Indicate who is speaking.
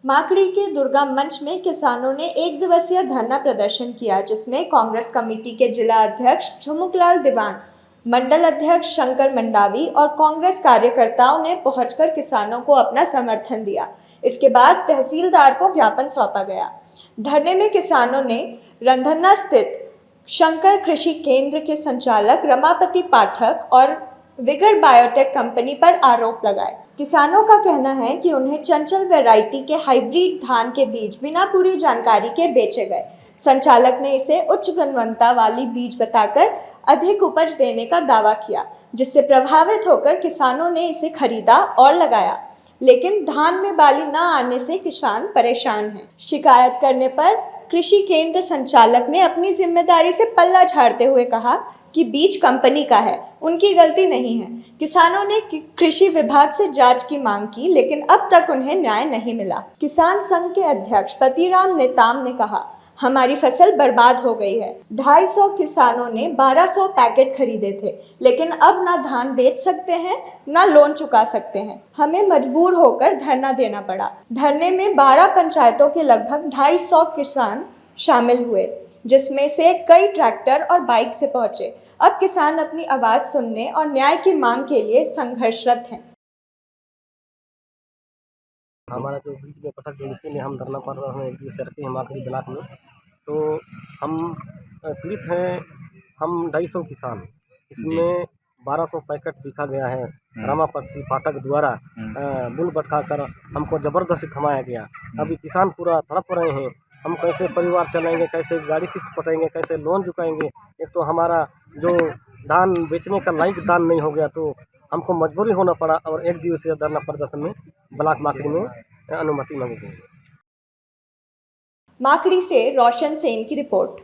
Speaker 1: माकड़ी के दुर्गा मंच में किसानों ने एक दिवसीय धरना प्रदर्शन किया, जिसमें कांग्रेस कमेटी के जिला अध्यक्ष झुमुकलाल दीवान, मंडल अध्यक्ष शंकर मंडावी और कांग्रेस कार्यकर्ताओं ने पहुंचकर किसानों को अपना समर्थन दिया। इसके बाद तहसीलदार को ज्ञापन सौंपा गया। धरने में किसानों ने रंधन्ना स्थित शंकर कृषि केंद्र के संचालक रमापति पाठक और विगर बायोटेक कंपनी पर आरोप लगाए। किसानों का कहना है कि उन्हें चंचल वैरायटी के हाइब्रिड धान के बीज बिना पूरी जानकारी के बेचे गए। संचालक ने इसे उच्च गुणवत्ता वाली बीज बताकर अधिक उपज देने का दावा किया, जिससे प्रभावित होकर किसानों ने इसे खरीदा और लगाया। लेकिन धान में बाली न आने से किसान परेशान हैं। शिकायत करने पर कृषि केंद्र संचालक ने अपनी जिम्मेदारी से पल्ला झाड़ते हुए कहा कि बीज कंपनी का है, उनकी गलती नहीं है। किसानों ने कृषि विभाग से जांच की मांग की, लेकिन अब तक उन्हें न्याय नहीं मिला। किसान संघ के अध्यक्ष पतिराम नेताम ने कहा, हमारी फसल बर्बाद हो गई है। 250 किसानों ने 1200 पैकेट खरीदे थे, लेकिन अब ना धान बेच सकते हैं, ना लोन चुका सकते हैं। हमें मजबूर होकर धरना देना पड़ा। धरने में 12 पंचायतों के लगभग 250 किसान शामिल हुए, जिसमें से कई ट्रैक्टर और बाइक से पहुंचे। अब किसान अपनी आवाज सुनने और न्याय की मांग के लिए संघर्षरत हैं।
Speaker 2: हमारा जो बीच में पटक गया, इसके लिए हम धरना पड़ रहे हैं एक सड़कें माकड़ी ब्लॉक में। तो हम पीड़ित हैं, हम 250 किसान, इसमें 1200 पैकेट बिका गया है रमापति पाठक द्वारा बुल बैठा कर हमको ज़बरदस्ती थमाया गया। अभी किसान पूरा तड़प रहे हैं, हम कैसे परिवार चलाएंगे, कैसे गाड़ी किस्त पटाएंगे, कैसे लोन चुकाएंगे। एक तो हमारा जो धान बेचने का लायक धान नहीं हो गया, तो हमको मजबूरी होना पड़ा और एक दिवसीय धरना प्रदर्शन में ब्लॉक माकड़ी में अनुमति मांगी गई।
Speaker 1: माकड़ी से रोशन सेन की रिपोर्ट।